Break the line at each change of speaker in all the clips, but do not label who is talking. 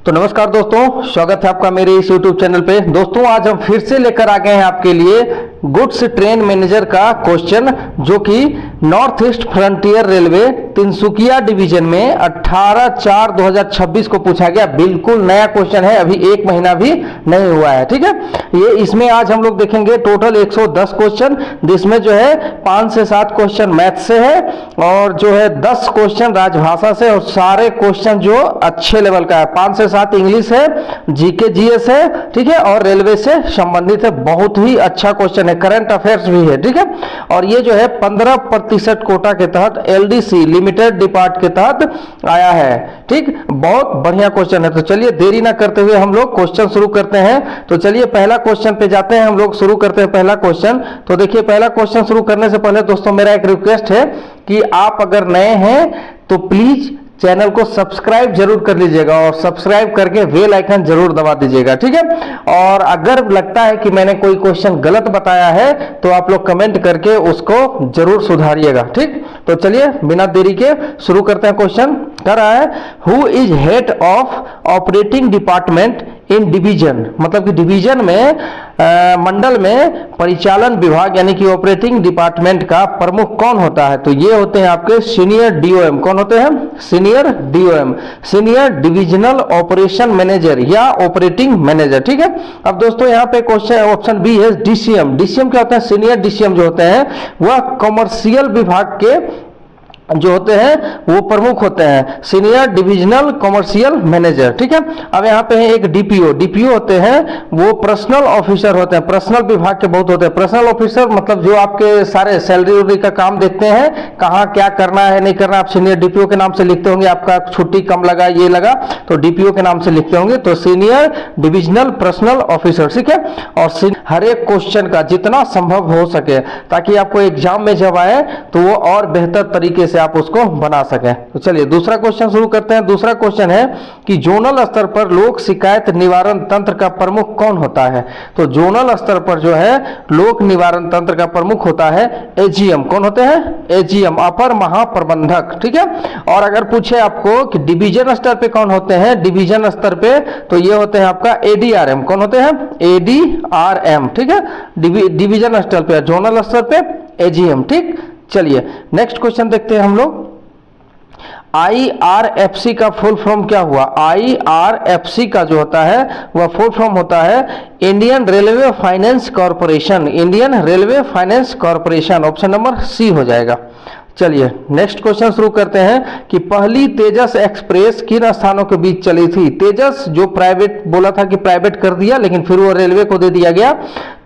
तो नमस्कार दोस्तों, स्वागत है आपका मेरे इस YouTube चैनल पे। दोस्तों आज हम फिर से लेकर आ गए हैं आपके लिए गुड्स ट्रेन मैनेजर का क्वेश्चन, जो कि north east frontier railway Tinsukia division में 18/4/2026 को पूछा गया। बिल्कुल नया क्वेश्चन है, अभी एक महीना भी नहीं हुआ है। ठीक है, ये इसमें आज हम लोग देखेंगे टोटल 110 क्वेश्चन, जिसमें जो है 5 से 7 क्वेश्चन मैथ से है और जो है 10 क्वेश्चन राजभाषा से, और सारे क्वेश्चन जो अच्छे लेवल का है। 5 से 7 इंग्लिश है, जीके जीएस है, ठीक है, और रेलवे से संबंधित है। बहुत ही अच्छा क्वेश्चन है, करंट अफेयर्स भी है। ठीक है, और ये जो है 15% कोटा के तहत एलडीसी लिमिटेड डिपार्ट के तहत आया है। ठीक, बहुत बढ़िया क्वेश्चन है। तो चलिए देरी ना करते हुए हम लोग क्वेश्चन शुरू करते हैं। तो चलिए पहला क्वेश्चन पे जाते हैं, हम लोग शुरू करते हैं पहला क्वेश्चन। तो देखिए, पहला क्वेश्चन शुरू करने से पहले दोस्तों मेरा एक रिक्वेस्ट है कि आप अगर नए हैं तो प्लीज चैनल को सब्सक्राइब जरूर कर लीजिएगा और सब्सक्राइब करके बेल आइकन जरूर दबा दीजिएगा। ठीक है, और अगर लगता है कि मैंने कोई क्वेश्चन गलत बताया है तो आप लोग कमेंट करके उसको जरूर सुधारिएगा। ठीक, तो चलिए बिना देरी के शुरू करते हैं। क्वेश्चन कर रहा है, who is head of operating department in division, मतलब कि डिवीजन में मंडल में परिचालन विभाग यानी कि ऑपरेटिंग डिपार्टमेंट का प्रमुख कौन होता है? तो ये होते हैं आपके सीनियर डीओएम। कौन होते हैं? Senior DOM, senior divisional operation manager या ऑपरेटिंग मैनेजर। ठीक है, अब दोस्तों यहाँ पे क्वेश्चन ऑप्शन बी है डीसीएम। डीसीएम क्या होता है? सीनियर डीसीएम जो होते हैं वह कमर्शियल विभाग के जो होते हैं वो प्रमुख होते हैं, सीनियर डिविजनल कमर्शियल मैनेजर। ठीक है, अब यहाँ पे है एक डीपीओ। डीपीओ होते हैं वो पर्सनल ऑफिसर होते हैं, पर्सनल विभाग के बहुत होते हैं। पर्सनल ऑफिसर मतलब जो आपके सारे सैलरी उलरी का काम देखते हैं, कहाँ क्या करना है नहीं करना, आप सीनियर डीपीओ के नाम से लिखते होंगे। आपका छुट्टी कम लगा, ये लगा, तो डीपीओ के नाम से लिखते होंगे। तो सीनियर डिविजनल पर्सनल ऑफिसर। ठीक है, और हर एक क्वेश्चन का जितना संभव हो सके ताकि आपको एग्जाम में जब आए तो वो और बेहतर तरीके से आप उसको बना सकें। तो चलिए दूसरा क्वेश्चन शुरू करते हैं। दूसरा क्वेश्चन है कि जोनल स्तर पर लोक शिकायत निवारण तंत्र का प्रमुख कौन होता है? तो जोनल स्तर पर जो है लोक निवारण तंत्र का प्रमुख होता है एजीएम। कौन होते हैं? एजीएम, अपर महाप्रबंधक। ठीक है, और अगर पूछे आपको कि डिवीजन स्तर पे कौन होते हैं, डिवीजन स्तर पे, तो ये होते हैं आपका एडीआरएम। कौन होते हैं? एडीआरएम। ठीक है, डिवीजन स्तर पे, जोनल स्तर पे एजीएम। ठीक, चलिए नेक्स्ट क्वेश्चन देखते हैं हम लोग। आईआरएफसी का फुल फॉर्म क्या हुआ? आईआरएफसी का जो होता है वह फुल फॉर्म होता है Indian railway finance corporation. Indian railway finance corporation, option number C हो जाएगा। चलिए नेक्स्ट क्वेश्चन शुरू करते हैं कि पहली तेजस एक्सप्रेस किन स्थानों के बीच चली थी? तेजस जो प्राइवेट बोला था कि प्राइवेट कर दिया, लेकिन फिर वो रेलवे को दे दिया गया,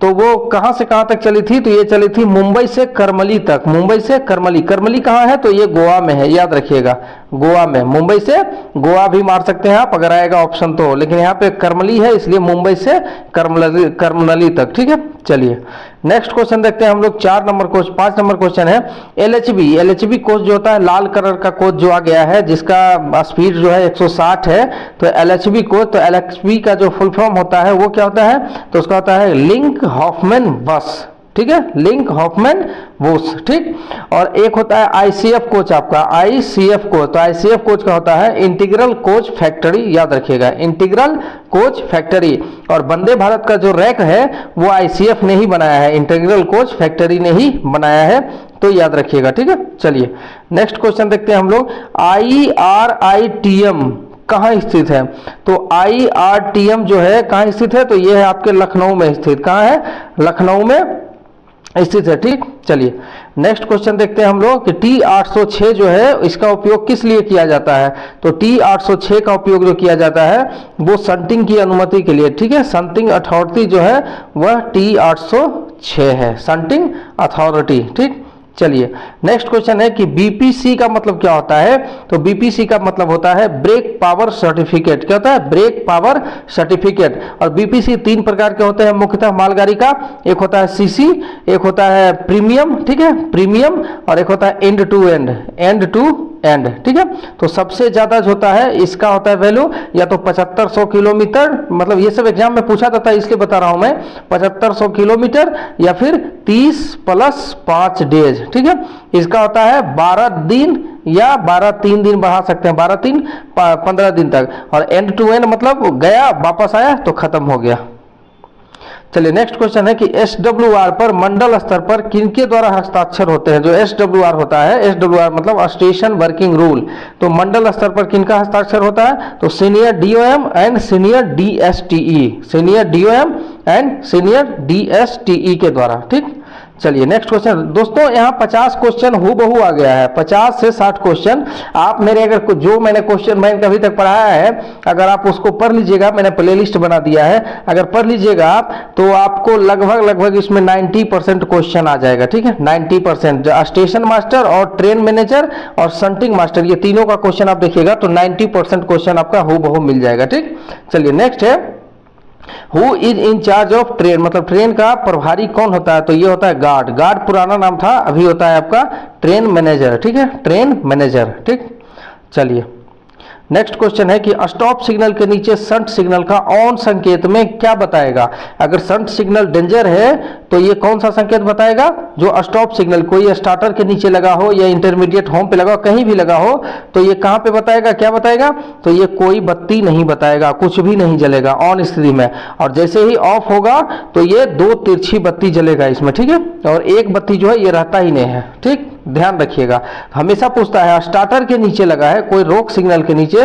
तो वो कहां से कहां तक चली थी? तो ये चली थी मुंबई से करमली तक। मुंबई से करमली। करमली कहां है? तो ये गोवा में है, याद रखिएगा, गोवा में। मुंबई से गोवा भी मार सकते हैं आप अगर आएगा ऑप्शन तो, लेकिन यहाँ पे करमली है इसलिए मुंबई से करमली तक। ठीक है, चलिए नेक्स्ट क्वेश्चन देखते हैं हम लोग। 5 नंबर क्वेश्चन है एलएचबी। एलएचबी कोच जो होता है, लाल कलर का कोच जो आ गया है जिसका स्पीड जो है 160 है, तो एलएचबी कोच। तो एलएचबी का जो फुल फॉर्म होता है वो क्या होता है? तो उसका होता है लिंक हॉफमैन बस। ठीक है, लिंक हॉफमैन बस। ठीक, और एक होता है आईसीएफ कोच, आपका आईसीएफ कोच। तो आईसीएफ कोच का होता है इंटीग्रल कोच फैक्ट्री, याद रखिएगा, इंटीग्रल कोच फैक्ट्री। और वंदे भारत का जो रैक है वो आईसीएफ ने ही बनाया है, इंटीग्रल कोच फैक्ट्री ने ही बनाया है, तो याद रखिएगा। ठीक है, चलिए नेक्स्ट क्वेश्चन देखते हैं हम लोग। आईआरआईटीएम कहाँ स्थित है? तो आईआरटीएम जो है कहाँ स्थित है? तो ये है आपके लखनऊ में स्थित। कहाँ है? लखनऊ में स्थित है। ठीक, चलिए नेक्स्ट क्वेश्चन देखते हैं हम लोग कि T806 जो है इसका उपयोग किस लिए किया जाता है? तो T806 का उपयोग जो किया जाता है वो संटिंग की अनुमति के लिए। ठीक है, संटिंग अथॉरिटी जो है वह T806 है, संटिंग अथॉरिटी। ठीक, चलिए नेक्स्ट क्वेश्चन है कि बीपीसी का मतलब क्या होता है? तो बीपीसी का मतलब होता है ब्रेक पावर सर्टिफिकेट। क्या होता है? Brake power certificate. और बीपीसी 3 प्रकार के होते हैं मुख्यतः मालगाड़ी का। एक होता है सीसी, एक होता है प्रीमियम, ठीक है, प्रीमियम, और एक होता है end to end, end to end. ठीक है, तो सबसे ज्यादा जो होता है इसका होता है वैल्यू या तो 7500 किलोमीटर, मतलब ये सब एग्जाम में पूछा जाता है इसलिए बता रहा हूं मैं, 7500 किलोमीटर या फिर 30 + 5 डेज। ठीक है, इसका होता है 12 दिन या 12 3 दिन बढ़ा सकते हैं, 12 3 15 दिन तक। और एंड टू एंड मतलब गया वापस आया तो खत्म हो गया। चलिए नेक्स्ट क्वेश्चन है कि SWR पर मंडल स्तर पर किनके द्वारा हस्ताक्षर होते हैं। जो SWR होता है, SWR मतलब स्टेशन वर्किंग रूल, तो मंडल स्तर पर किनका हस्ताक्षर होता है, तो senior DOM and senior DSTE, senior DOM and senior DSTE के द्वारा। ठीक, चलिए नेक्स्ट क्वेश्चन दोस्तों, यहाँ 50 क्वेश्चन हूबहू आ गया है, 50 से 60 क्वेश्चन। आप मेरे अगर जो मैंने क्वेश्चन बैंक अभी तक पढ़ाया है, अगर आप उसको पढ़ लीजिएगा, मैंने प्लेलिस्ट बना दिया है, अगर पढ़ लीजिएगा आप तो आपको लगभग इसमें 90% क्वेश्चन आ जाएगा। ठीक है, 90%। स्टेशन मास्टर और ट्रेन मैनेजर और शंटिंग मास्टर, ये तीनों का क्वेश्चन आप देखिएगा तो 90% क्वेश्चन आपका हूबहू मिल जाएगा। ठीक, चलिए नेक्स्ट है who is in charge of train, मतलब ट्रेन का प्रभारी कौन होता है, तो ये होता है गार्ड। गार्ड पुराना नाम था, अभी होता है आपका ट्रेन मैनेजर। ठीक है, ट्रेन मैनेजर। ठीक, चलिए नेक्स्ट क्वेश्चन है कि स्टॉप सिग्नल के नीचे शंट सिग्नल का ऑन संकेत में क्या बताएगा। अगर शंट सिग्नल डेंजर है तो ये कौन सा संकेत बताएगा, जो स्टॉप सिग्नल कोई स्टार्टर के नीचे लगा हो या इंटरमीडिएट होम पे लगा हो, कहीं भी लगा हो, तो ये कहां पे बताएगा, क्या बताएगा, तो ये कोई बत्ती नहीं बताएगा, कुछ भी नहीं जलेगा ऑन स्थिति में। और जैसे ही ऑफ होगा तो ये 2 तिरछी बत्ती जलेगा इसमें। ठीक है, और एक बत्ती जो है ये रहता ही नहीं है। ठीक, ध्यान रखिएगा, हमेशा पूछता है स्टार्टर के नीचे लगा है कोई रोक सिग्नल के नीचे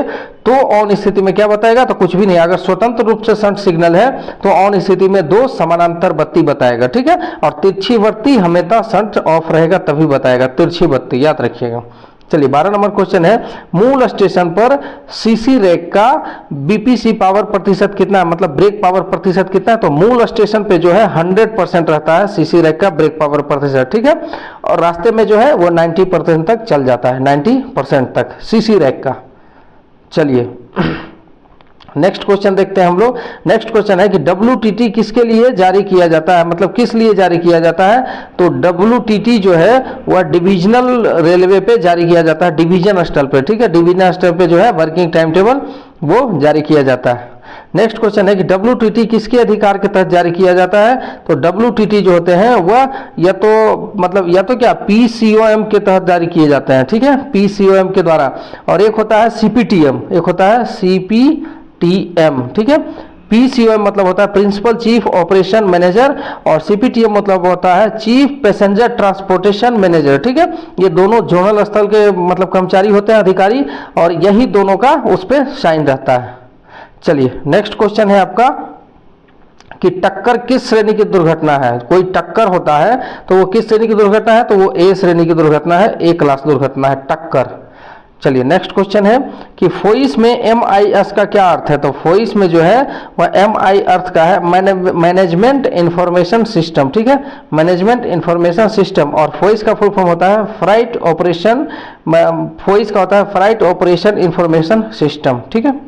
तो ऑन स्थिति में क्या बताएगा, तो कुछ भी नहीं। अगर स्वतंत्र रूप से शंट सिग्नल है तो ऑन स्थिति में 2 समानांतर बत्ती बताएगा। ठीक है, और तिरछी बत्ती हमेशा शंट ऑफ रहेगा तभी बताएगा, तिरछी बत्ती याद रखिएगा। चलिए 12 नंबर क्वेश्चन है, मूल स्टेशन पर सीसी रैक का बीपीसी पावर प्रतिशत कितना है, मतलब ब्रेक पावर प्रतिशत कितना है, तो मूल स्टेशन पे जो है 100% रहता है सीसी रैक का ब्रेक पावर प्रतिशत। ठीक है, और रास्ते में जो है वो 90% तक चल जाता है, 90% तक सीसी रैक का। चलिए नेक्स्ट क्वेश्चन देखते हैं हम लोग। नेक्स्ट क्वेश्चन है कि WTT किसके लिए जारी किया जाता है, मतलब किस लिए जारी किया जाता है, तो WTT जो है वह डिविजनल रेलवे पे जारी किया जाता है, डिवीजन स्तर पे। ठीक है, डिवीजन स्तर पे जो है वर्किंग टाइम टेबल वो जारी किया जाता है। नेक्स्ट क्वेश्चन है कि WTT किसके अधिकार के तहत जारी किया जाता है, तो WTT जो होते हैं वह या तो क्या PCOM के तहत जारी किए जाते हैं। ठीक है, PCOM के द्वारा, और एक होता है CPTM, एक होता है CPTM। ठीक है, PCOM मतलब होता है प्रिंसिपल चीफ ऑपरेशन मैनेजर और CPTM मतलब होता है चीफ पैसेंजर ट्रांसपोर्टेशन मैनेजर। ठीक है, ये दोनों जोनल स्तर के मतलब कर्मचारी होते हैं, अधिकारी, और यही दोनों का उस पर साइन रहता है। चलिए नेक्स्ट क्वेश्चन है आपका कि टक्कर किस श्रेणी की दुर्घटना है। कोई टक्कर होता है तो वो किस श्रेणी की दुर्घटना है, तो वो A श्रेणी की दुर्घटना है, A क्लास दुर्घटना है टक्कर। चलिए नेक्स्ट क्वेश्चन है कि फोइस में MIS का क्या अर्थ है, तो फोइस में जो है वह MI अर्थ का है मैनेजमेंट इंफॉर्मेशन सिस्टम। ठीक है, मैनेजमेंट इंफॉर्मेशन सिस्टम, और फोइस का फुल फॉर्म होता है फ्राइट ऑपरेशन, फोइस का होता है फ्राइट ऑपरेशन इंफॉर्मेशन सिस्टम। ठीक है,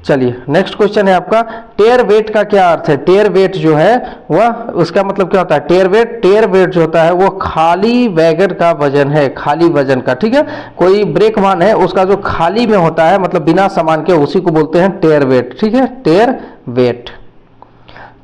चलिए नेक्स्ट क्वेश्चन है आपका टेयर वेट का क्या अर्थ है। टेयर वेट जो है वह उसका मतलब क्या होता है, टेयर वेट जो होता है वो खाली वैगन का वजन है, खाली वजन का। ठीक है, कोई ब्रेक वाहन है उसका जो खाली में होता है मतलब बिना सामान के, उसी को बोलते हैं टेयर वेट। ठीक है, टेयर वेट।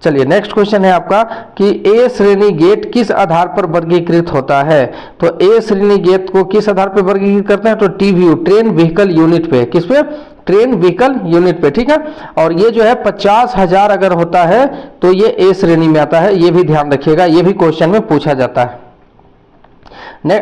चलिए नेक्स्ट क्वेश्चन है आपका कि A श्रेणी गेट किस आधार पर वर्गीकृत होता है, तो A श्रेणी गेट को किस आधार पर वर्गीकृत करते हैं, तो TVU ट्रेन व्हीकल यूनिट पे, किस पे, ट्रेन व्हीकल यूनिट पे। ठीक है, और ये जो है 50,000 अगर होता है तो ये A श्रेणी में आता है, ये भी ध्यान रखिएगा, ये भी क्वेश्चन में पूछा जाता है।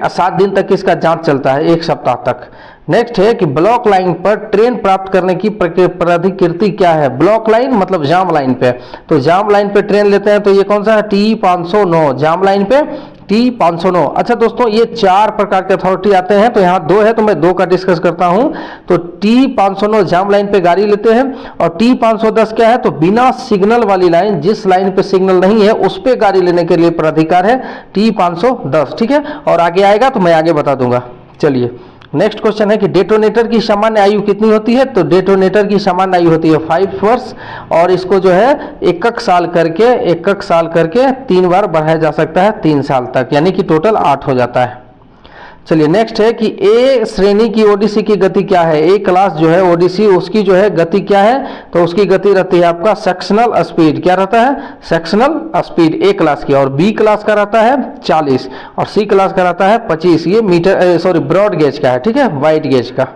7 दिन तक इसका जांच चलता है, 1 सप्ताह तक। नेक्स्ट है कि ब्लॉक लाइन पर ट्रेन प्राप्त करने की प्राधिकृति क्या है। ब्लॉक लाइन मतलब जाम लाइन पे, तो जाम लाइन पे ट्रेन लेते हैं तो ये कौन सा है, T509, जाम लाइन पे T509। अच्छा दोस्तों, ये 4 प्रकार के अथॉरिटी आते हैं, तो यहाँ 2 है तो मैं 2 का डिस्कस करता हूँ। तो T509 जाम लाइन पे गाड़ी लेते हैं, और T510 क्या है, तो बिना सिग्नल वाली लाइन, जिस लाइन पे सिग्नल नहीं है उस पे गाड़ी लेने के लिए प्राधिकार है T510। ठीक है, और आगे आएगा तो मैं आगे बता दूंगा। चलिए नेक्स्ट क्वेश्चन है कि डेटोनेटर की सामान्य आयु कितनी होती है, तो डेटोनेटर की सामान्य आयु होती है 5 वर्ष, और इसको जो है एक साल करके 3 बार बढ़ाया जा सकता है 3 साल तक, यानी कि टोटल 8 हो जाता है। चलिए नेक्स्ट है कि ए श्रेणी की ओडीसी की गति क्या है। ए क्लास जो है ओडीसी उसकी जो है गति क्या है, तो उसकी गति रहती है आपका सेक्शनल स्पीड, क्या रहता है, सेक्शनल स्पीड ए क्लास की। और बी क्लास का रहता है 40 और सी क्लास का रहता है 25। ये मीटर ब्रॉड गेज का है, ठीक है, वाइड गेज का।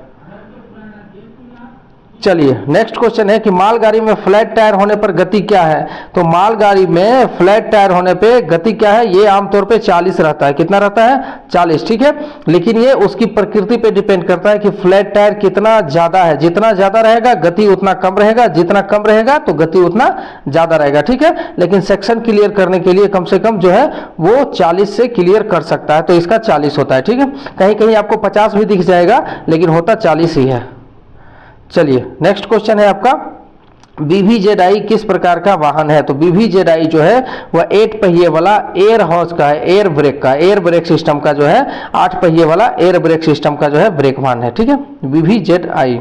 चलिए नेक्स्ट क्वेश्चन है कि मालगाड़ी में फ्लैट टायर होने पर गति क्या है। तो मालगाड़ी में फ्लैट टायर होने पे गति क्या है, ये आमतौर पे 40 रहता है। कितना रहता है, 40, ठीक है। लेकिन ये उसकी प्रकृति पे डिपेंड करता है कि फ्लैट टायर कितना ज्यादा है। जितना ज्यादा रहेगा गति उतना कम रहेगा, जितना कम रहेगा तो गति उतना ज्यादा रहेगा, ठीक है। लेकिन सेक्शन क्लियर करने के लिए कम से कम जो है वो 40 से क्लियर कर सकता है, तो इसका 40 होता है, ठीक है। कहीं कहीं आपको 50 भी दिख जाएगा लेकिन होता 40 ही है। चलिए नेक्स्ट क्वेश्चन है आपका, BVZI किस प्रकार का वाहन है। तो BVZI जो है वह 8 पहिए वाला एयर हॉर्स का है, एयर ब्रेक का, एयर ब्रेक सिस्टम का जो है 8 पहिए वाला एयर ब्रेक सिस्टम का जो है ब्रेक वाहन है, ठीक है, BVZI।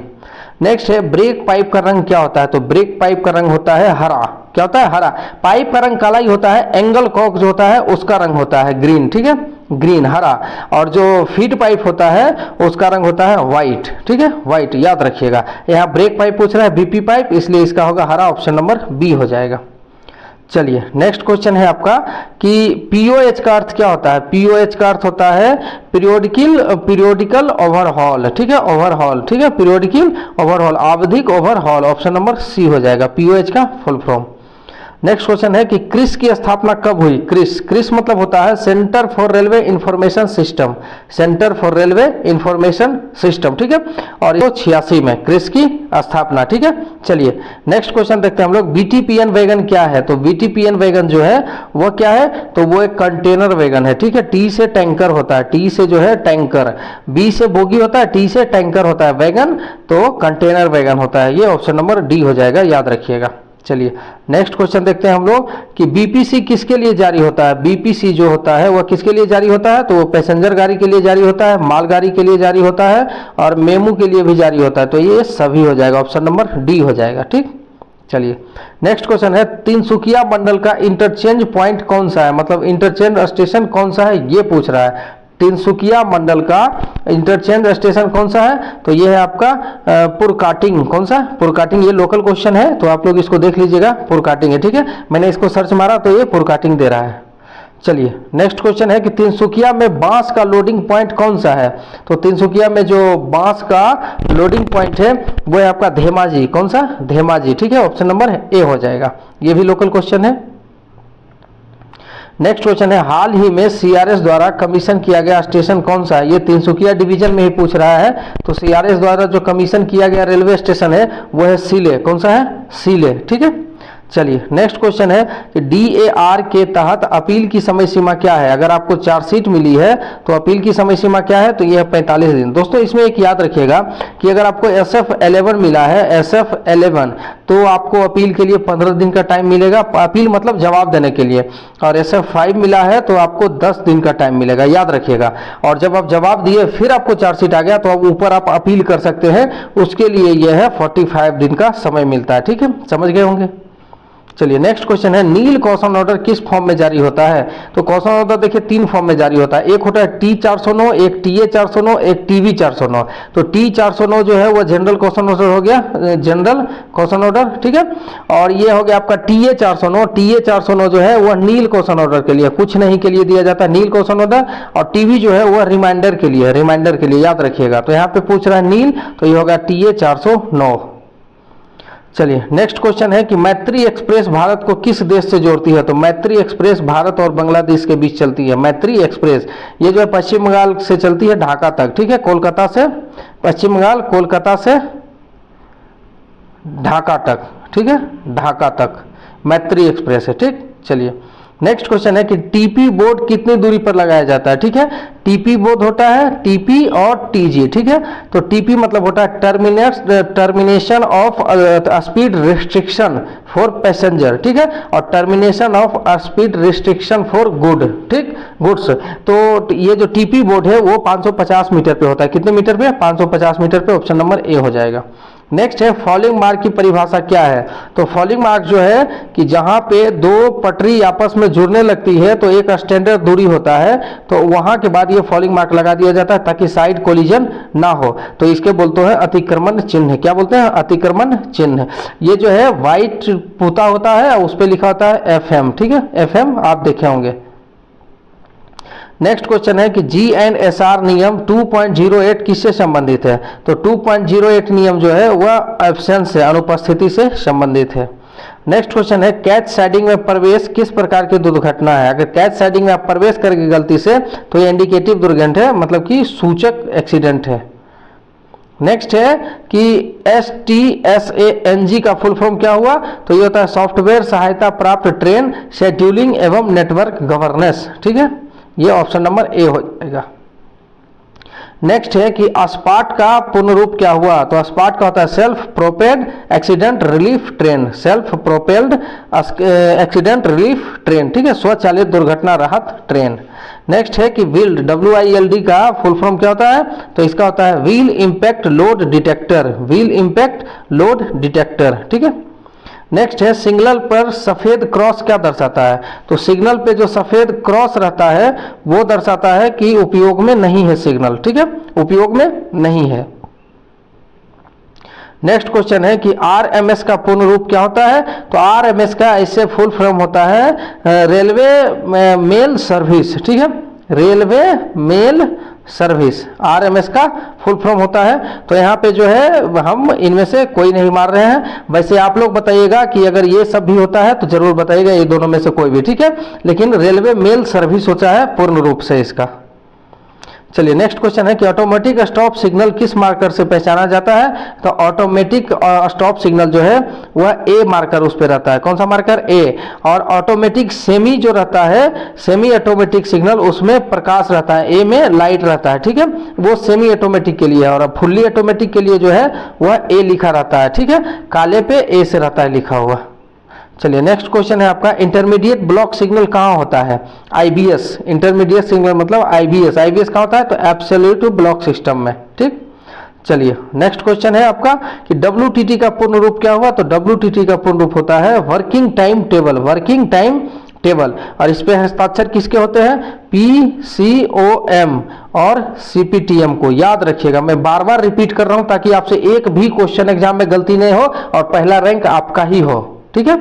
नेक्स्ट है ब्रेक पाइप का रंग क्या होता है। तो ब्रेक पाइप का रंग होता है हरा। क्या होता है, हरा। पाइप का रंग काला ही होता है, एंगल कॉक जो होता है उसका रंग होता है ग्रीन, ठीक है, ग्रीन, हरा। और जो फीड पाइप होता है उसका रंग होता है व्हाइट, ठीक है, व्हाइट, याद रखिएगा। यहाँ ब्रेक पाइप पूछ रहा है BP पाइप, इसलिए इसका होगा हरा, ऑप्शन नंबर बी हो जाएगा। चलिए नेक्स्ट क्वेश्चन है आपका कि POH का अर्थ क्या होता है। POH का अर्थ होता है पीरियोडिकल ओवरहॉल, ठीक है, ओवरहॉल, ठीक है, पीरियोडिकल ओवरहॉल, आवधिक ओवरहॉल, ऑप्शन नंबर सी हो जाएगा POH का फुल फॉर्म। नेक्स्ट क्वेश्चन है कि क्रिस की स्थापना कब हुई। क्रिस मतलब होता है centre for railway information system, centre for railway information system, ठीक है। और 1986 में क्रिस की स्थापना, ठीक है। चलिए नेक्स्ट क्वेश्चन देखते हैं हम लोग, BTPN वैगन क्या है। तो BTPN वैगन जो है वो क्या है, तो वो एक कंटेनर वैगन है, ठीक है। T से टैंकर होता है, T से जो है टैंकर, B से बोगी होता है, T से टैंकर होता है, वैगन तो कंटेनर वैगन होता है। ये ऑप्शन नंबर डी हो जाएगा, याद रखिएगा। चलिए नेक्स्ट क्वेश्चन देखते हैं हम लोग कि BPC किसके लिए जारी होता है। BPC जो होता है वह किसके लिए जारी होता है, तो वो पैसेंजर गाड़ी के लिए जारी होता है, माल गाड़ी के लिए जारी होता है और मेमू के लिए भी जारी होता है। तो ये सभी हो जाएगा, ऑप्शन नंबर डी हो जाएगा, ठीक। चलिए नेक्स्ट क्वेश्चन है, तिनसुकिया मंडल का इंटरचेंज पॉइंट कौन सा है, मतलब इंटरचेंज स्टेशन कौन सा है ये पूछ रहा है। तिनसुकिया मंडल का इंटरचेंज स्टेशन कौन सा है, तो ये है आपका पुरकाटिंग। कौन सा, पुरकाटिंग। ये लोकल क्वेश्चन है तो आप लोग इसको देख लीजिएगा, पुरकाटिंग है, ठीक है। मैंने इसको सर्च मारा तो ये पुरकाटिंग दे रहा है। चलिए नेक्स्ट क्वेश्चन है कि तिनसुकिया में बांस का लोडिंग पॉइंट कौन सा है। तो तिनसुकिया में जो बांस का लोडिंग पॉइंट है वो है आपका धेमाजी। कौन सा, धेमाजी, ठीक है, ऑप्शन नंबर ए हो जाएगा। ये भी लोकल क्वेश्चन है। नेक्स्ट क्वेश्चन है, हाल ही में CRS द्वारा कमीशन किया गया स्टेशन कौन सा है। ये तिनसुकिया डिवीजन में ही पूछ रहा है। तो CRS द्वारा जो कमीशन किया गया रेलवे स्टेशन है वो है सीले। कौन सा है, सीले, ठीक है। चलिए नेक्स्ट क्वेश्चन है कि DAR के तहत अपील की समय सीमा क्या है। अगर आपको चार्जशीट मिली है तो अपील की समय सीमा क्या है, तो यह है 45 दिन। दोस्तों इसमें एक याद रखिएगा कि अगर आपको SF11 मिला है, SF11, तो आपको अपील के लिए 15 दिन का टाइम मिलेगा, अपील मतलब जवाब देने के लिए। और SF5 मिला है तो आपको 10 दिन का टाइम मिलेगा, याद रखिएगा। और जब आप जवाब दिए फिर आपको चार्जशीट आ गया तो अब ऊपर आप अपील कर सकते हैं, उसके लिए यह है 45 दिन का समय मिलता है, ठीक है, समझ गए होंगे। चलिए नेक्स्ट क्वेश्चन है, नील कॉशन ऑर्डर किस फॉर्म में जारी होता है। तो कॉशन ऑर्डर देखिए 3 फॉर्म में जारी होता है। एक होता है T409, एक TA409, एक TV409। तो T409 जो है वो जनरल कॉशन ऑर्डर हो गया, जनरल कॉशन ऑर्डर, ठीक है। और ये हो गया आपका TA409। TA409 जो है वह नील कॉशन ऑर्डर के लिए, कुछ नहीं के लिए दिया जाता है नील कॉशन ऑर्डर। और TV जो है वह रिमाइंडर के लिए, रिमाइंडर के लिए, याद रखिएगा। तो यहाँ पे पूछ रहा है नील, तो ये होगा TA409। चलिए नेक्स्ट क्वेश्चन है कि मैत्री एक्सप्रेस भारत को किस देश से जोड़ती है। तो मैत्री एक्सप्रेस भारत और बांग्लादेश के बीच चलती है। मैत्री एक्सप्रेस ये जो है पश्चिम बंगाल से चलती है ढाका तक, ठीक है, कोलकाता से, पश्चिम बंगाल कोलकाता से ढाका तक, ठीक है, ढाका तक मैत्री एक्सप्रेस है, ठीक। चलिए नेक्स्ट क्वेश्चन है कि TP बोर्ड कितनी दूरी पर लगाया जाता है, ठीक है। TP बोर्ड होता है TP और TG, ठीक है। तो TP मतलब होता है termination of speed restriction for passenger, ठीक है, और termination of speed restriction for good, ठीक, गुड्स। तो ये जो TP बोर्ड है वो 550 मीटर पे होता है। कितने मीटर पे, 550 मीटर पे, ऑप्शन नंबर ए हो जाएगा। नेक्स्ट है फॉलिंग मार्क की परिभाषा क्या है। तो फॉलिंग मार्क जो है कि जहां पे दो पटरी आपस में जुड़ने लगती है तो एक स्टैंडर्ड दूरी होता है, तो वहां के बाद ये फॉलिंग मार्क लगा दिया जाता है ताकि साइड कोलिजन ना हो। तो इसके बोलते हैं अतिक्रमण चिन्ह। क्या बोलते हैं? अतिक्रमण चिन्ह। ये जो है व्हाइट पुता होता है और उस पर लिखा होता है FM। ठीक है, FM आप देखे होंगे। नेक्स्ट क्वेश्चन है कि GNSR नियम 2.08 किससे संबंधित है। तो 2.08 नियम जो है वह एब्सेंस है, अनुपस्थिति से संबंधित है। नेक्स्ट क्वेश्चन है कैच साइडिंग में प्रवेश किस प्रकार की दुर्घटना है। अगर कैच साइडिंग में आप प्रवेश करके गलती से तो ये इंडिकेटिव दुर्घटना है, मतलब कि सूचक एक्सीडेंट है। नेक्स्ट है कि STSANG का फुल फॉर्म क्या हुआ। तो ये होता है सॉफ्टवेयर सहायता प्राप्त ट्रेन शेड्यूलिंग एवं नेटवर्क गवर्नेंस। ठीक है, ये ऑप्शन नंबर ए हो जाएगा। नेक्स्ट है कि अस्पाट का पूर्ण रूप क्या हुआ। तो अस्पाट का होता है self propelled accident relief train. Self propelled accident relief train. ठीक है, स्वचालित दुर्घटना राहत ट्रेन। नेक्स्ट है कि WILD WILD का फुल फॉर्म क्या होता है। तो इसका होता है wheel impact load detector. Wheel impact load detector. ठीक है। नेक्स्ट है सिग्नल पर सफेद क्रॉस क्या दर्शाता है। तो सिग्नल पे जो सफेद क्रॉस रहता है वो दर्शाता है कि उपयोग में नहीं है सिग्नल। ठीक है, उपयोग में नहीं है। नेक्स्ट क्वेश्चन है कि RMS का पूर्ण रूप क्या होता है। तो RMS का ऐसे फुल फॉर्म होता है रेलवे मेल सर्विस। ठीक है, रेलवे मेल सर्विस RMS का फुल फॉर्म होता है। तो यहाँ पे जो है हम इनमें से कोई नहीं मार रहे हैं। वैसे आप लोग बताइएगा कि अगर ये सब भी होता है तो जरूर बताइएगा, ये दोनों में से कोई भी। ठीक है, लेकिन रेलवे मेल सर्विस होता है पूर्ण रूप से इसका। चलिए नेक्स्ट क्वेश्चन है कि ऑटोमेटिक स्टॉप सिग्नल किस मार्कर से पहचाना जाता है। तो ऑटोमेटिक स्टॉप सिग्नल जो है वह ए मार्कर उस पर रहता है। कौन सा मार्कर? ए। और ऑटोमेटिक सेमी जो रहता है, सेमी ऑटोमेटिक सिग्नल, उसमें प्रकाश रहता है, ए में लाइट रहता है। ठीक है, वो सेमी ऑटोमेटिक के लिए है। और फुल्ली ऑटोमेटिक के लिए जो है वह ए लिखा रहता है। ठीक है, काले पे ए से रहता है लिखा हुआ। चलिए नेक्स्ट क्वेश्चन है आपका इंटरमीडिएट ब्लॉक सिग्नल कहाँ होता है। IBS। इंटरमीडिएट सिग्नल मतलब IBS। IBS कहाँ होता है? तो एब्सोल्यूट ब्लॉक सिस्टम में। ठीक, चलिए नेक्स्ट क्वेश्चन है आपका कि WTT का पूर्ण रूप क्या हुआ। तो WTT का पूर्ण रूप होता है working time table. Working time table. और इस पे हस्ताक्षर किसके होते हैं? PCOM और CPTM को याद रखिएगा। मैं बार बार रिपीट कर रहा हूं ताकि आपसे एक भी क्वेश्चन एग्जाम में गलती नहीं हो और पहला रैंक आपका ही हो। ठीक है,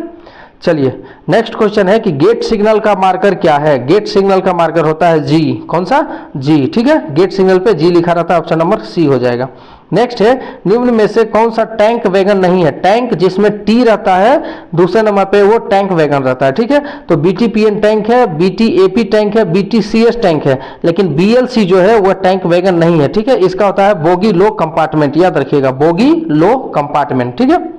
चलिए नेक्स्ट क्वेश्चन है कि गेट सिग्नल का मार्कर क्या है। गेट सिग्नल का मार्कर होता है G। कौन सा? G। ठीक है, गेट सिग्नल पे G लिखा रहता है, ऑप्शन नंबर C हो जाएगा। नेक्स्ट है निम्न में से कौन सा टैंक वैगन नहीं है। टैंक जिसमें T रहता है दूसरे नंबर पे वो टैंक वैगन रहता है। ठीक है, तो BTPN टैंक है, BTAP टैंक है, BTCS टैंक है, लेकिन BLC जो है वह टैंक वैगन नहीं है। ठीक है, इसका होता है बोगी लो कंपार्टमेंट। याद रखिएगा, बोगी लो कंपार्टमेंट। ठीक है,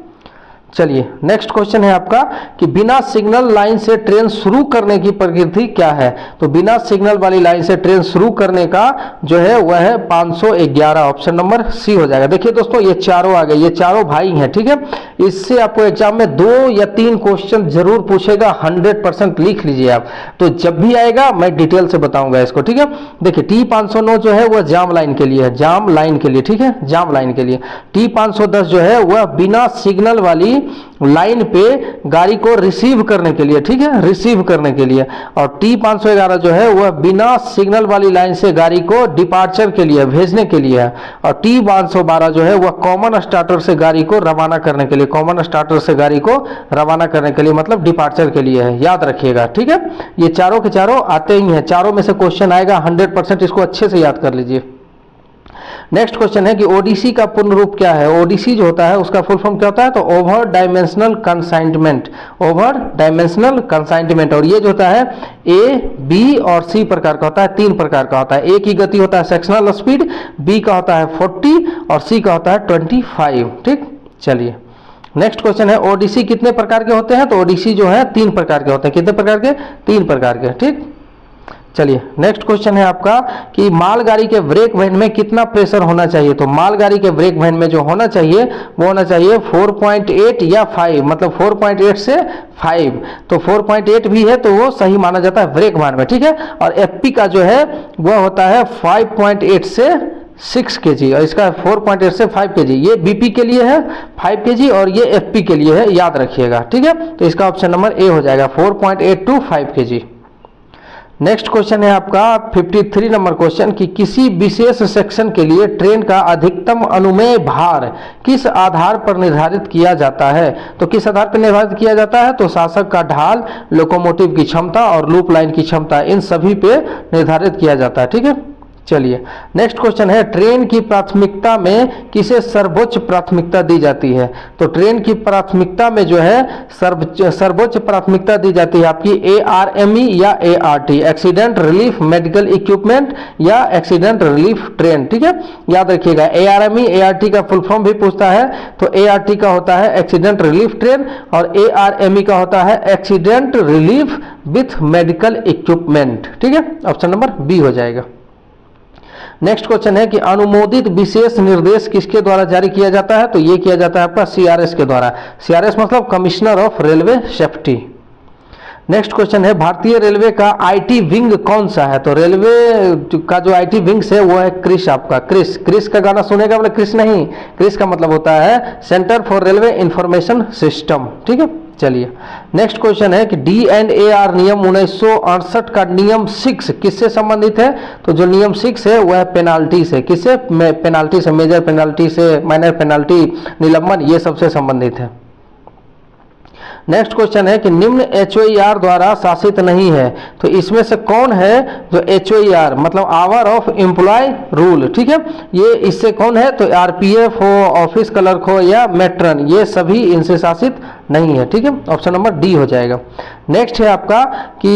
चलिए नेक्स्ट क्वेश्चन है आपका कि बिना सिग्नल लाइन से ट्रेन शुरू करने की प्रकृति क्या है। तो बिना सिग्नल वाली लाइन से ट्रेन शुरू करने का जो है वह है 511, ऑप्शन नंबर C हो जाएगा। देखिए दोस्तों ये चारों आ गए, ये चारों भाई हैं। ठीक है, इससे आपको एग्जाम में 2 या 3 क्वेश्चन जरूर पूछेगा, 100% लिख लीजिए आप। तो जब भी आएगा मैं डिटेल से बताऊंगा इसको। ठीक है, देखिए T509 जो है वह जाम लाइन के लिए है, जाम लाइन के लिए। ठीक है, जाम लाइन के लिए। T510 जो है वह बिना सिग्नल वाली लाइन पे गाड़ी को रिसीव करने के लिए। ठीक है, रिसीव करने के लिए। और T511 जो है वह बिना सिग्नल वाली लाइन से गाड़ी को डिपार्चर के लिए, भेजने के लिए है। और T512 जो है वह कॉमन स्टार्टर से गाड़ी को रवाना करने के लिए, कॉमन स्टार्टर से गाड़ी को रवाना करने के लिए मतलब डिपार्चर के लिए है। याद रखिएगा। ठीक है, ये चारों के चारों आते ही हैं, चारों में से क्वेश्चन आएगा 100%, इसको अच्छे से याद कर लीजिए। नेक्स्ट क्वेश्चन है कि ओडीसी का पूर्ण रूप क्या है। ओडीसी जो होता है उसका फुल फॉर्म क्या होता है। तो over dimensional consignment. Over dimensional consignment. और ये जो होता है A, B और C प्रकार का होता है, 3 प्रकार का होता है। A की गति होता है सेक्शनल स्पीड, B का होता है 40 और C का होता है 25। ठीक, चलिए नेक्स्ट क्वेश्चन है ओडीसी कितने प्रकार के होते हैं। तो ओडीसी जो है 3 प्रकार के होते हैं। कितने प्रकार के? 3 प्रकार के। ठीक, चलिए नेक्स्ट क्वेश्चन है आपका कि मालगाड़ी के ब्रेक वैन में कितना प्रेशर होना चाहिए। तो मालगाड़ी के ब्रेक वैन में जो होना चाहिए वो होना चाहिए 4.8 या 5, मतलब 4.8 से 5। तो 4.8 भी है तो वो सही माना जाता है ब्रेक वैन में। ठीक है, और एफपी का जो है वह होता है 5.8 से 6 kg और इसका 4.8 से 5 kg। ये बीपी के लिए है 5 kg और ये एफपी के लिए है, याद रखिएगा, ठीक है। तो इसका ऑप्शन नंबर ए हो जाएगा 4.8 to 5 kg। नेक्स्ट क्वेश्चन है आपका 53 नंबर क्वेश्चन कि किसी विशेष सेक्शन के लिए ट्रेन का अधिकतम अनुमेय भार किस आधार पर निर्धारित किया जाता है। तो किस आधार पर निर्धारित किया जाता है, तो शासक का ढाल, लोकोमोटिव की क्षमता और लूप लाइन की क्षमता, इन सभी पे निर्धारित किया जाता है, ठीक है। चलिए नेक्स्ट क्वेश्चन है ट्रेन की प्राथमिकता में किसे सर्वोच्च प्राथमिकता दी जाती है। तो ट्रेन की प्राथमिकता में जो है सर्वोच्च प्राथमिकता दी जाती है आपकी ARME या ART, accident relief medical equipment या एक्सीडेंट रिलीफ ट्रेन, ठीक है। याद रखिएगा ARME ART का फुल फॉर्म भी पूछता है, तो ART का होता है एक्सीडेंट रिलीफ ट्रेन और ARME का होता है accident relief with medical equipment, ठीक है। ऑप्शन नंबर बी हो जाएगा। नेक्स्ट क्वेश्चन है कि अनुमोदित विशेष निर्देश किसके द्वारा जारी किया जाता है। तो ये किया जाता है आपका CRS के द्वारा। CRS मतलब commissioner of railway safety. Next question है भारतीय रेलवे का IT विंग कौन सा है। तो रेलवे का जो IT विंग्स है वो है क्रिस, आपका क्रिस। क्रिस का गाना सुनेगा बोले क्रिस नहीं, क्रिस का मतलब होता है centre for railway information system, ठीक है। चलिए नेक्स्ट क्वेश्चन है कि D&AR नियम 1968 का नियम 6 किससे संबंधित है। तो जो नियम 6 है वह पेनाल्टी से, किससे, पेनाल्टी से, मेजर पेनाल्टी से, माइनर पेनाल्टी, निलंबन, ये सबसे संबंधित है। नेक्स्ट क्वेश्चन है कि निम्न HOAR द्वारा शासित नहीं है। तो इसमें से कौन है जो HOAR मतलब आवर ऑफ एम्प्लॉय रूल, ठीक है। ये इससे कौन है, तो RPF हो, ऑफिस क्लर्क हो या मेट्रन, ये सभी इनसे शासित नहीं है, ठीक है। ऑप्शन नंबर डी हो जाएगा। नेक्स्ट है आपका कि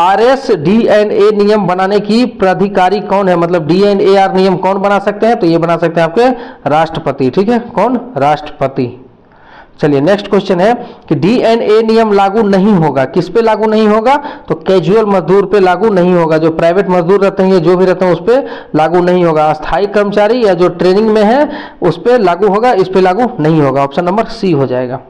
RS-D&A नियम बनाने की प्राधिकारी कौन है, मतलब D&AR नियम कौन बना सकते हैं। तो ये बना सकते हैं आपके राष्ट्रपति, ठीक है। कौन, राष्ट्रपति। चलिए नेक्स्ट क्वेश्चन है कि D&A नियम लागू नहीं होगा, किस पे लागू नहीं होगा, तो कैजुअल मजदूर पे लागू नहीं होगा। जो प्राइवेट मजदूर रहते हैं, जो भी रहते हैं, उस पे लागू नहीं होगा। अस्थायी कर्मचारी या जो ट्रेनिंग में है उस पे लागू होगा, इस पे लागू नहीं होगा। ऑप्शन नंबर सी हो जाएगा।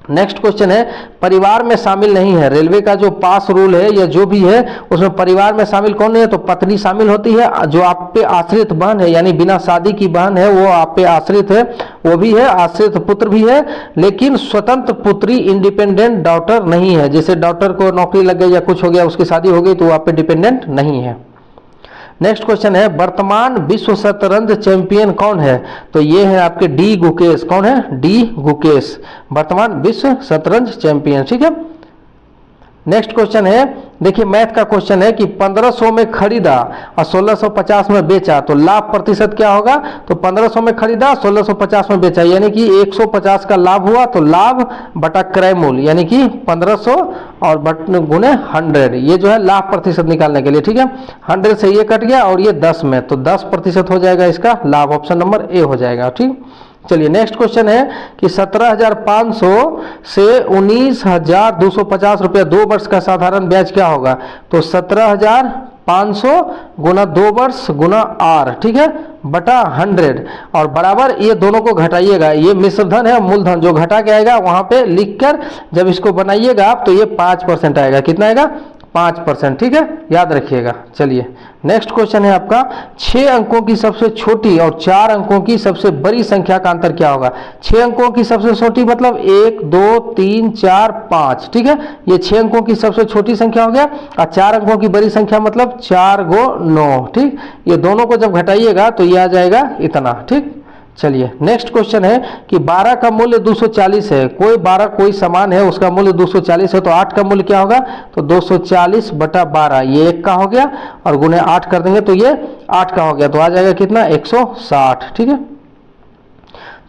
नेक्स्ट क्वेश्चन है परिवार में शामिल नहीं है। रेलवे का जो पास रूल है या जो भी है उसमें परिवार में शामिल कौन नहीं है, तो पत्नी शामिल होती है। जो आप पे आश्रित बहन है यानी बिना शादी की बहन है वो आप पे आश्रित है, वो भी है। आश्रित पुत्र भी है, लेकिन स्वतंत्र पुत्री इंडिपेंडेंट डॉटर नहीं है। जैसे डॉटर को नौकरी लग गई या कुछ हो गया, उसकी शादी हो गई, तो वो आप पे डिपेंडेंट नहीं है। नेक्स्ट क्वेश्चन है वर्तमान विश्व शतरंज चैंपियन कौन है। तो ये है आपके डी गुकेश। कौन है, डी गुकेश, वर्तमान विश्व शतरंज चैंपियन, ठीक है। नेक्स्ट क्वेश्चन है, देखिए मैथ का क्वेश्चन है कि 1500 में खरीदा और 1650 में बेचा, तो लाभ प्रतिशत क्या होगा। तो 1500 में खरीदा, 1650 में बेचा, यानी कि 150 का लाभ हुआ। तो लाभ बटा क्रय मूल्य यानी कि 1500 और गुने 100, ये जो है लाभ प्रतिशत निकालने के लिए, ठीक है। 100 से ये कट गया और ये 10 में, तो 10% हो जाएगा इसका लाभ। ऑप्शन नंबर ए हो जाएगा, ठीक। चलिए नेक्स्ट क्वेश्चन है कि 17,500 से 19,250 रुपया 2 वर्ष का साधारण ब्याज क्या होगा। तो 17,500 गुना 2 वर्ष गुना R, ठीक है, बटा 100 और बराबर ये दोनों को घटाइएगा। ये मिश्रधन है, मूलधन जो घटा के आएगा वहां पे लिखकर जब इसको बनाइएगा आप, तो ये 5% आएगा। कितना आएगा, 5%, ठीक है, याद रखिएगा। चलिए नेक्स्ट क्वेश्चन है आपका 6 अंकों की सबसे छोटी और 4 अंकों की सबसे बड़ी संख्या का अंतर क्या होगा। 6 अंकों की सबसे छोटी मतलब 1 2 3 4 5, ठीक है, ये 6 अंकों की सबसे छोटी संख्या हो गया। और 4 अंकों की बड़ी संख्या मतलब 4 × 9, ठीक। ये दोनों को जब घटाइएगा तो ये आ जाएगा इतना, ठीक। चलिए नेक्स्ट क्वेश्चन है कि 12 का मूल्य 240 है। कोई 12 कोई समान है, उसका मूल्य 240 है, तो 8 का मूल्य क्या होगा। तो 240 बटा 12, ये 1 का हो गया और गुने 8 कर देंगे तो ये 8 का हो गया, तो आ जाएगा कितना, 160, ठीक है।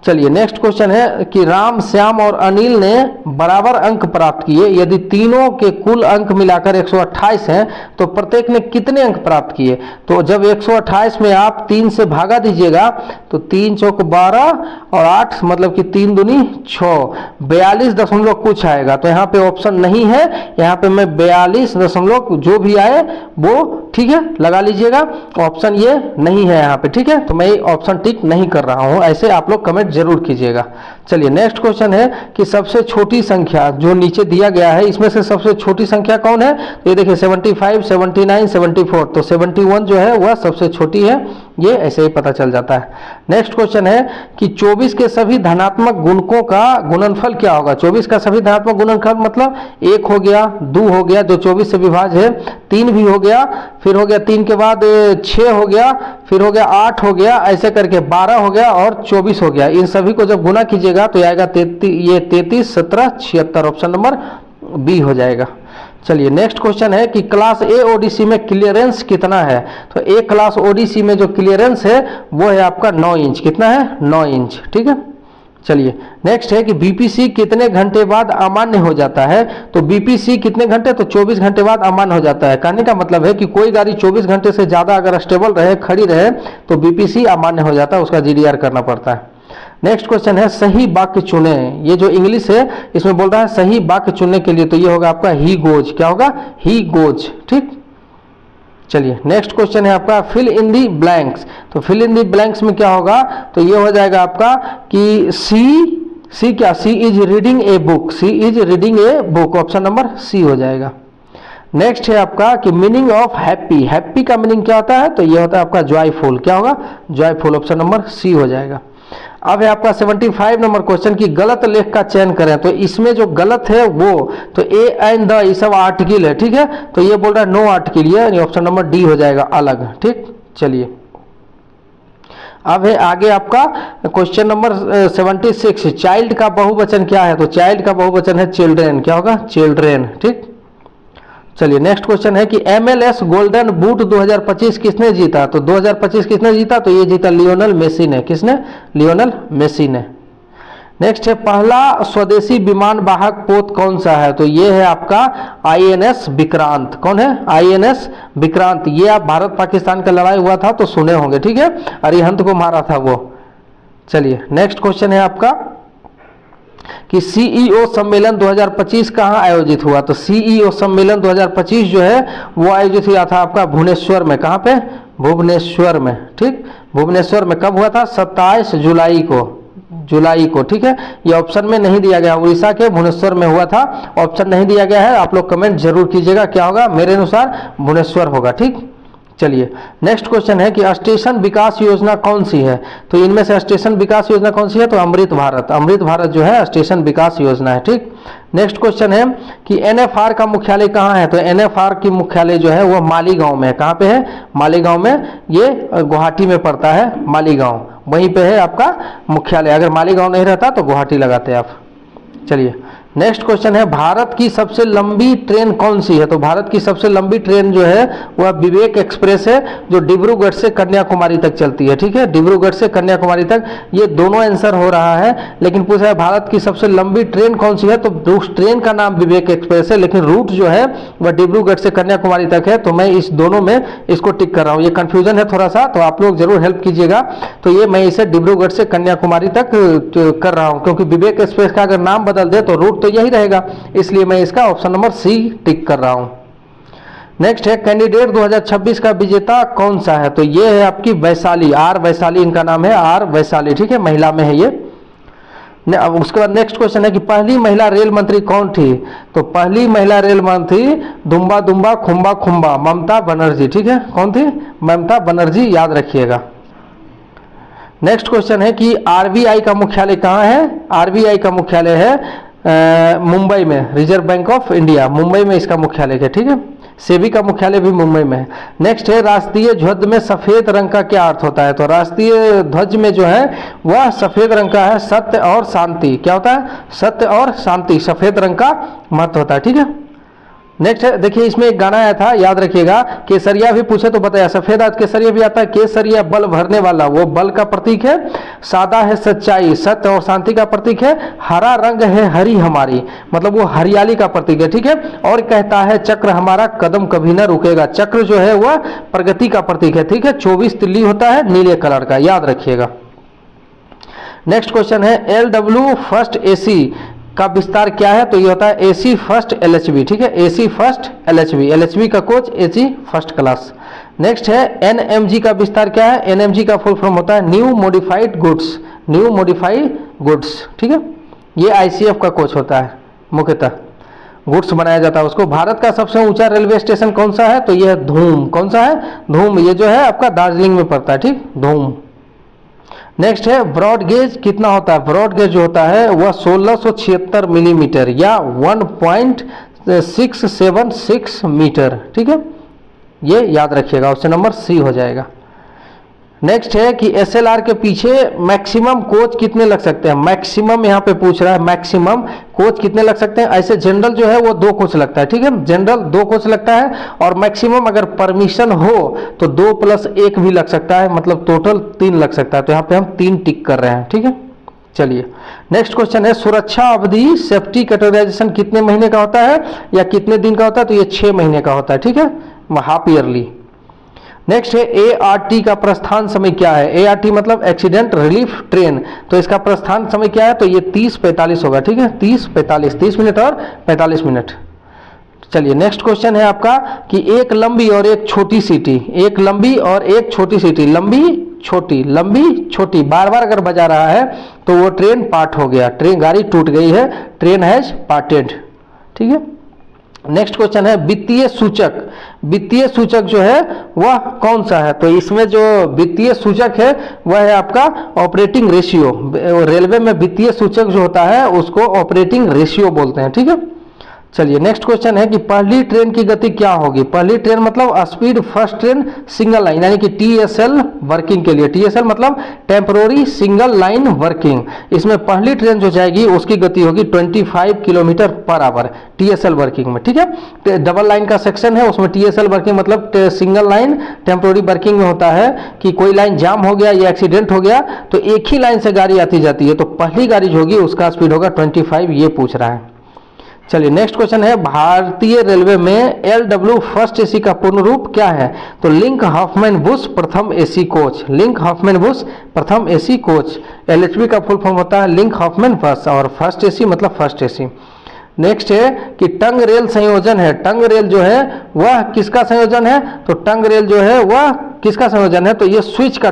चलिए नेक्स्ट क्वेश्चन है कि राम, श्याम और अनिल ने बराबर अंक प्राप्त किए। यदि तीनों के कुल अंक मिलाकर 128 हैं तो प्रत्येक ने कितने अंक प्राप्त किए। तो जब 128 में आप 3 से भागा दीजिएगा तो 3 चौक 12 और 8 मतलब कि 3 दूनी 6, 42 दशमलव कुछ आएगा। तो यहाँ पे ऑप्शन नहीं है, यहाँ पे मैं 42 दशमलव जो भी आए वो, ठीक है, लगा लीजिएगा। ऑप्शन ये नहीं है यहाँ पे, ठीक है। तो मैं ऑप्शन टिक नहीं कर रहा हूँ, ऐसे आप लोग कमेंट जरूर कीजिएगा। चलिए नेक्स्ट क्वेश्चन है कि सबसे छोटी संख्या जो नीचे दिया गया है इसमें से सबसे छोटी संख्या कौन है? तो ये देखिए 75, 79, 74, तो 71 जो है वह सबसे छोटी है, ये ऐसे ही पता चल जाता है। नेक्स्ट क्वेश्चन है कि 24 के सभी धनात्मक गुणकों का गुणनफल क्या होगा? 24 का सभी धनात्मक गुणनफल मतलब 1 हो गया, 2 हो गया जो 24 से विभाज्य है, 3 भी हो गया, फिर हो गया 3 के बाद 6 हो गया, फिर हो गया 8 हो गया, ऐसे करके 12 हो गया और 24 हो गया। इन सभी को जब गुना कीजिएगा तो आएगा 33, 17, 76, ऑप्शन नंबर बी हो जाएगा। चलिए नेक्स्ट क्वेश्चन है कि क्लास ए ओडीसी में क्लियरेंस कितना है? तो ए क्लास ओडीसी में जो क्लियरेंस है वो है आपका 9 इंच। कितना है? 9 इंच। ठीक है, चलिए नेक्स्ट है कि बीपीसी कितने घंटे बाद अमान्य हो जाता है? तो बीपीसी कितने घंटे? तो 24 घंटे बाद अमान्य हो जाता है। कहने का मतलब है कि कोई गाड़ी 24 घंटे से ज़्यादा अगर स्टेबल रहे, खड़ी रहे, तो बीपीसी अमान्य हो जाता है, उसका जीडीआर करना पड़ता है। नेक्स्ट क्वेश्चन है सही वाक्य चुने। ये जो इंग्लिश है इसमें बोल रहा है सही वाक्य चुनने के लिए, तो ये होगा आपका ही गोज। क्या होगा? He goes. ठीक, चलिए नेक्स्ट क्वेश्चन है आपका फिल इन दी ब्लैंक्स। तो फिल इन दी ब्लैंक्स में क्या होगा? तो ये हो जाएगा आपका कि सी क्या? She is reading a book. She is reading a book, option number C हो जाएगा। नेक्स्ट है आपका कि मीनिंग ऑफ हैप्पी। हैप्पी का मीनिंग क्या होता है? तो ये होता है आपका जॉयफुल। क्या होगा? जॉयफुल, ऑप्शन नंबर सी हो जाएगा। अब है आपका 75 नंबर क्वेश्चन की गलत लेख का चयन करें। तो इसमें जो गलत है वो तो ए एंड द ये सब आर्टिकल है। ठीक है, तो ये बोल रहा है नो आर्टिकल, ये ऑप्शन नंबर डी हो जाएगा अलग। ठीक, चलिए अब है आगे आपका क्वेश्चन नंबर 76 चाइल्ड का बहुवचन क्या है? तो चाइल्ड का बहुवचन है चिल्ड्रेन। क्या होगा? चिल्ड्रेन। ठीक, चलिए नेक्स्ट क्वेश्चन है कि MLS गोल्डन बूट 2025 किसने जीता? तो 2025 किसने जीता? तो ये जीता लियोनल मेसी ने। किसने? लियोनल मेसी ने। नेक्स्ट है पहला स्वदेशी विमान वाहक पोत कौन सा है? तो ये है आपका INS विक्रांत। कौन है? INS विक्रांत। ये आप भारत पाकिस्तान का लड़ाई हुआ था तो सुने होंगे। ठीक है, अरिहंत को मारा था वो। चलिए नेक्स्ट क्वेश्चन है आपका कि CEO सम्मेलन 2025 कहाँ आयोजित हुआ? तो CEO सम्मेलन 2025 जो है वो आयोजित हुआ था आपका भुवनेश्वर में। कहाँ पे? भुवनेश्वर में। ठीक, भुवनेश्वर में कब हुआ था? 27 जुलाई को। ठीक है, ये ऑप्शन में नहीं दिया गया, उड़ीसा के भुवनेश्वर में हुआ था, ऑप्शन नहीं दिया गया है। आप लोग कमेंट जरूर कीजिएगा क्या होगा। मेरे अनुसार भुवनेश्वर होगा। ठीक, चलिए नेक्स्ट क्वेश्चन है कि स्टेशन विकास योजना कौन सी है? तो इनमें से स्टेशन विकास योजना कौन सी है? तो अमृत भारत। अमृत भारत जो है स्टेशन विकास योजना है। ठीक, नेक्स्ट क्वेश्चन है कि NFR का मुख्यालय कहाँ है? तो NFR की मुख्यालय जो है वह मालीगांव में है। कहाँ पे है? मालीगांव में। ये गुवाहाटी में पड़ता है मालीगांव, वहीं पे है आपका मुख्यालय। अगर मालीगांव नहीं रहता तो गुवाहाटी लगाते आप। चलिए नेक्स्ट क्वेश्चन है भारत की सबसे लंबी ट्रेन कौन सी है? तो भारत की सबसे लंबी ट्रेन जो है वह विवेक एक्सप्रेस है, जो डिब्रूगढ़ से कन्याकुमारी तक चलती है। ठीक है, डिब्रूगढ़ से कन्याकुमारी तक। ये दोनों आंसर हो रहा है, लेकिन पूछा है भारत की सबसे लंबी ट्रेन कौन सी है? तो उस ट्रेन का नाम विवेक एक्सप्रेस है, लेकिन रूट जो है वह डिब्रूगढ़ से कन्याकुमारी तक है। तो मैं इस दोनों में इसको टिक कर रहा हूँ। ये कन्फ्यूजन है थोड़ा सा, तो आप लोग जरूर हेल्प कीजिएगा। तो ये मैं इसे डिब्रूगढ़ से कन्याकुमारी तक कर रहा हूँ, क्योंकि विवेक एक्सप्रेस का अगर नाम बदल दे तो रूट तो यही रहेगा, इसलिए मैं इसका ऑप्शन नंबर सी टिक कर रहा हूं। नेक्स्ट है कैंडिडेट 2026 का विजेता कौन सा है? तो ये है आपकी वैशाली, आर वैशाली इनका नाम है, आर वैशाली। ठीक है, महिला में है ये। अब उसके बाद नेक्स्ट क्वेश्चन है कि पहली महिला रेल मंत्री कौन थी? तो पहली महिला रेल मंत्री दुम्बा दुम्बा खुम्बा खुम्बा ममता बनर्जी। ठीक है, कौन थी? ममता बनर्जी, याद रखिएगा। नेक्स्ट क्वेश्चन है कि RBI का मुख्यालय कहाँ है? RBI का मुख्यालय है मुंबई में, reserve bank of India, Mumbai में इसका मुख्यालय है। ठीक है, सेबी का मुख्यालय भी मुंबई में है। नेक्स्ट है राष्ट्रीय ध्वज में सफेद रंग का क्या अर्थ होता है? तो राष्ट्रीय ध्वज में जो है वह सफेद रंग का है, सत्य और शांति। क्या होता है? सत्य और शांति, सफेद रंग का महत्व होता है। ठीक है, नेक्स्ट है देखिए इसमें एक गाना आया था, याद रखिएगा। केसरिया भी पूछे तो बताया, सफेद आज केसरिया भी आता है। केसरिया बल भरने वाला, वो बल का प्रतीक है। सादा है सच्चाई, सत्य और शांति का प्रतीक है। हरा रंग है हरी हमारी, मतलब वो हरियाली का प्रतीक है। ठीक है, और कहता है चक्र हमारा कदम कभी ना रुकेगा। चक्र जो है वह प्रगति का प्रतीक है। ठीक है, 24 तिल्ली होता है नीले कलर का, याद रखिएगा। नेक्स्ट क्वेश्चन है LW फर्स्ट AC का विस्तार क्या है? तो ये होता है AC फर्स्ट LHB। ठीक है, AC फर्स्ट LHB, LHB का coach AC first class. Next है NMG का विस्तार क्या है? NMG का फुल फॉर्म होता है new modified goods, new modified goods, ठीक है। ये आईसीएफ का कोच होता है, मुख्यतः गुड्स बनाया जाता है उसको। भारत का सबसे ऊंचा रेलवे स्टेशन कौन सा है? तो ये है धूम। कौन सा है? धूम। ये जो है आपका दार्जिलिंग में पड़ता है, ठीक, धूम। नेक्स्ट है ब्रॉड गेज कितना होता है? ब्रॉड गेज जो होता है वह 1676 मिलीमीटर या 1.676 मीटर, ठीक है, ये याद रखिएगा, ऑप्शन नंबर सी हो जाएगा। नेक्स्ट है कि एसएलआर के पीछे मैक्सिमम कोच कितने लग सकते हैं? मैक्सिमम यहाँ पे पूछ रहा है, मैक्सिमम कोच कितने लग सकते हैं? ऐसे जनरल जो है वो 2 कोच लगता है, ठीक है, जनरल 2 कोच लगता है, और मैक्सिमम अगर परमिशन हो तो 2 + 1 भी लग सकता है, मतलब टोटल 3 लग सकता है। तो यहाँ पे हम 3 टिक कर रहे हैं, ठीक है। चलिए नेक्स्ट क्वेश्चन है सुरक्षा अवधि सेफ्टी कैटेगराइजेशन कितने महीने का होता है या कितने दिन का होता है? तो ये 6 महीने का होता है, ठीक है, हाफ ईयरली। नेक्स्ट है एआरटी का प्रस्थान समय क्या है? एआरटी मतलब एक्सीडेंट रिलीफ ट्रेन, तो इसका प्रस्थान समय क्या है? तो ये 30-45 होगा, ठीक है, 30-45, 30 मिनट और 45 मिनट। चलिए नेक्स्ट क्वेश्चन है आपका कि एक लंबी और एक छोटी सीटी, एक लंबी और एक छोटी सीटी, लंबी छोटी, लंबी छोटी, बार बार अगर बजा रहा है तो वो ट्रेन पार्ट हो गया, ट्रेन गाड़ी टूट गई है, ट्रेन हैज पार्टेड, ठीक है। नेक्स्ट क्वेश्चन है वित्तीय सूचक, वित्तीय सूचक जो है वह कौन सा है? तो इसमें जो वित्तीय सूचक है वह है आपका ऑपरेटिंग रेशियो। रेलवे में वित्तीय सूचक जो होता है उसको ऑपरेटिंग रेशियो बोलते हैं, ठीक है। चलिए नेक्स्ट क्वेश्चन है कि पहली ट्रेन की गति क्या होगी? पहली ट्रेन मतलब speed first train single line, यानी कि टीएसएल वर्किंग के लिए, टीएसएल मतलब टेम्परोरी सिंगल लाइन वर्किंग। इसमें पहली ट्रेन जो जाएगी उसकी गति होगी 25 kilometre per hour TSL working में, ठीक है। डबल लाइन का सेक्शन है उसमें टीएसएल वर्किंग मतलब सिंगल लाइन टेम्परोरी वर्किंग में होता है कि कोई लाइन जाम हो गया या एक्सीडेंट हो गया तो एक ही लाइन से गाड़ी आती जाती है, तो पहली गाड़ी जो होगी उसका स्पीड होगा 25, ये पूछ रहा है। चलिए नेक्स्ट क्वेश्चन है भारतीय रेलवे में एलडब्ल्यू फर्स्ट एसी का पूर्ण रूप क्या है? तो लिंक हॉफमैन बुश प्रथम AC coach, Linke Hofmann Busch प्रथम एसी कोच। एलएचबी का फुल फॉर्म होता है लिंक हॉफमैन बस, और फर्स्ट एसी मतलब फर्स्ट एसी। नेक्स्ट है कि टंग रेल संयोजन है, टंग रेल जो है वह किसका संयोजन है? तो टंग रेल जो है वह किसका संयोजन है? तो ये स्विच का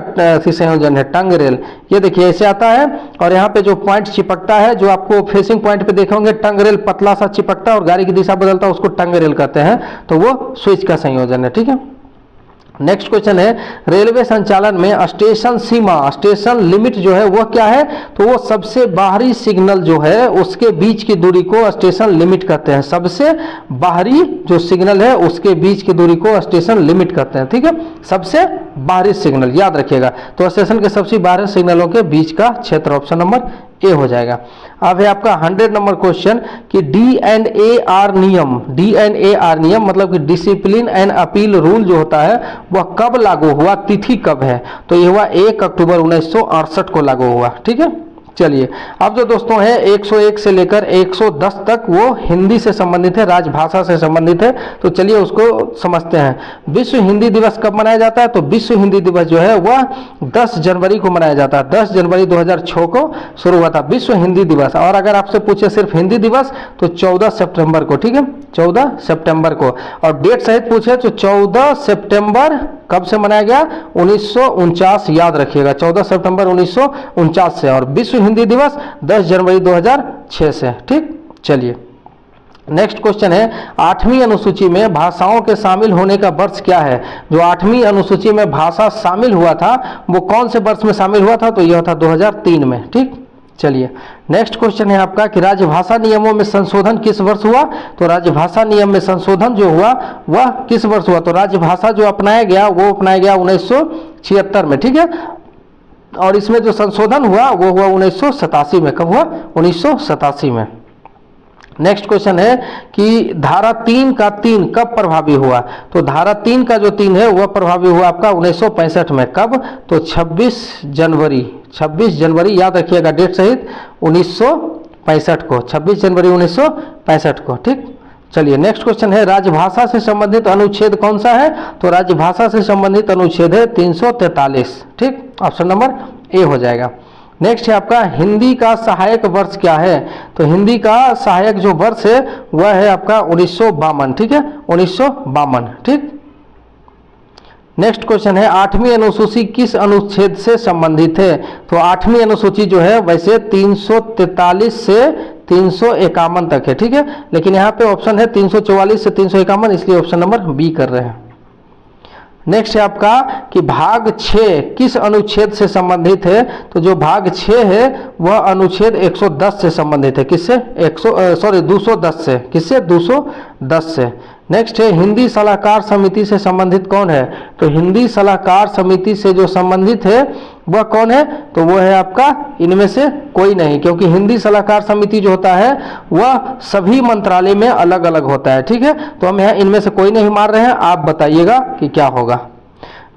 संयोजन है टंग रेल। ये देखिए ऐसे आता है और यहाँ पे जो पॉइंट चिपकता है, जो आपको फेसिंग पॉइंट पे देखेंगे टंग रेल पतला सा चिपकता है और गाड़ी की दिशा बदलता है, उसको टंग रेल कहते हैं, तो वो स्विच का संयोजन है, ठीक है। नेक्स्ट क्वेश्चन है रेलवे संचालन में स्टेशन सीमा, स्टेशन लिमिट जो है वह क्या है? तो वो सबसे बाहरी सिग्नल जो है उसके बीच की दूरी को स्टेशन लिमिट कहते हैं। सबसे बाहरी जो सिग्नल है उसके बीच की दूरी को स्टेशन लिमिट कहते हैं, ठीक है, सबसे बाहरी सिग्नल याद रखिएगा। तो स्टेशन के सबसे बाहरी सिग्नलों के बीच का क्षेत्र, ऑप्शन नंबर ए हो जाएगा। अब है आपका 100 नंबर क्वेश्चन कि D&AR नियम, D&AR नियम मतलब कि डिसिप्लिन एंड अपील रूल जो होता है वह कब लागू हुआ, तिथि कब है? तो ये हुआ 1 अक्टूबर 1968 को लागू हुआ, ठीक है। चलिए अब जो दोस्तों है 101 से लेकर 110 तक वो हिंदी से संबंधित है, राजभाषा से संबंधित है, तो चलिए उसको समझते हैं। विश्व हिंदी दिवस कब मनाया जाता है? तो विश्व हिंदी दिवस जो है वह 10 जनवरी को मनाया जाता है, 10 जनवरी 2006 को शुरू हुआ था विश्व हिंदी दिवस। और अगर आपसे पूछे सिर्फ हिंदी दिवस तो 14 सितंबर को, ठीक है, 14 सितंबर को। और डेट सहित पूछे तो 14 सितंबर कब से मनाया गया? 1949, याद रखिएगा 14 सितंबर 1949 से, और विश्व हिंदी दिवस 10 जनवरी 2006 से, ठीक। चलिए नेक्स्ट क्वेश्चन है 8वीं अनुसूची में भाषाओं के शामिल होने का वर्ष क्या है? जो 8वीं अनुसूची में भाषा शामिल हुआ था वो कौन से वर्ष में शामिल हुआ था? तो यह था 2003 में, ठीक। चलिए नेक्स्ट क्वेश्चन है आपका कि राजभाषा नियमों में संशोधन किस वर्ष हुआ? तो राजभाषा नियम में संशोधन जो हुआ वह किस वर्ष हुआ? तो राजभाषा जो अपनाया गया वो अपनाया गया 1976 में, ठीक है। और इसमें जो संशोधन हुआ वो हुआ 1987 में। कब हुआ? 1987 में। नेक्स्ट क्वेश्चन है कि धारा 3 का 3 कब प्रभावी हुआ? तो धारा 3 का जो 3 है वह प्रभावी हुआ आपका 1965 में। कब? तो 26 जनवरी, 26 जनवरी याद रखिएगा डेट सहित 1965 को, 26 जनवरी 1965 को, ठीक। चलिए नेक्स्ट क्वेश्चन है राजभाषा से संबंधित अनुच्छेद कौन सा है? तो राजभाषा से संबंधित अनुच्छेद है 343, ठीक, ऑप्शन नंबर ए हो जाएगा। नेक्स्ट है आपका हिंदी का सहायक वर्ष क्या है? तो हिंदी का सहायक जो वर्ष है वह है आपका 1952, ठीक है, 1952, ठीक। नेक्स्ट क्वेश्चन है 8वीं अनुसूची किस अनुच्छेद से संबंधित है? तो 8वीं अनुसूची जो है वैसे 343 से 351 तक है, ठीक है, लेकिन यहाँ पे ऑप्शन है 344 से 351, इसलिए ऑप्शन नंबर बी कर रहे हैं। नेक्स्ट है आपका कि भाग 6 किस अनुच्छेद से संबंधित है? तो जो भाग 6 है वह अनुच्छेद 110 से संबंधित है। किससे? 210 से। किससे? 210 से। नेक्स्ट है हिंदी सलाहकार समिति से संबंधित कौन है? तो हिंदी सलाहकार समिति से जो संबंधित है वह कौन है? तो वह है आपका इनमें से कोई नहीं, क्योंकि हिंदी सलाहकार समिति जो होता है वह सभी मंत्रालय में अलग अलग होता है, ठीक है। तो हम यहाँ इनमें से कोई नहीं मार रहे हैं, आप बताइएगा कि क्या होगा।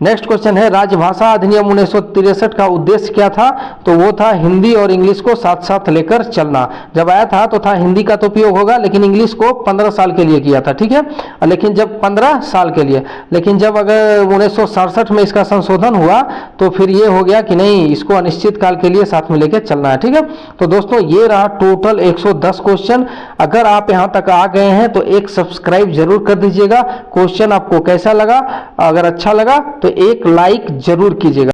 नेक्स्ट क्वेश्चन है राजभाषा अधिनियम 1963 का उद्देश्य क्या था? तो वो था हिंदी और इंग्लिश को साथ साथ लेकर चलना। जब आया था तो था हिंदी का तो उपयोग होगा, लेकिन इंग्लिश को 15 साल के लिए किया था, ठीक है। लेकिन जब 15 साल के लिए, लेकिन जब अगर 1967 में इसका संशोधन हुआ तो फिर ये हो गया कि नहीं, इसको अनिश्चित काल के लिए साथ में लेकर चलना है, ठीक है। तो दोस्तों ये रहा टोटल 110 क्वेश्चन। अगर आप यहाँ तक आ गए हैं तो एक सब्सक्राइब जरूर कर दीजिएगा। क्वेश्चन आपको कैसा लगा? अगर अच्छा लगा तो एक लाइक जरूर कीजिएगा।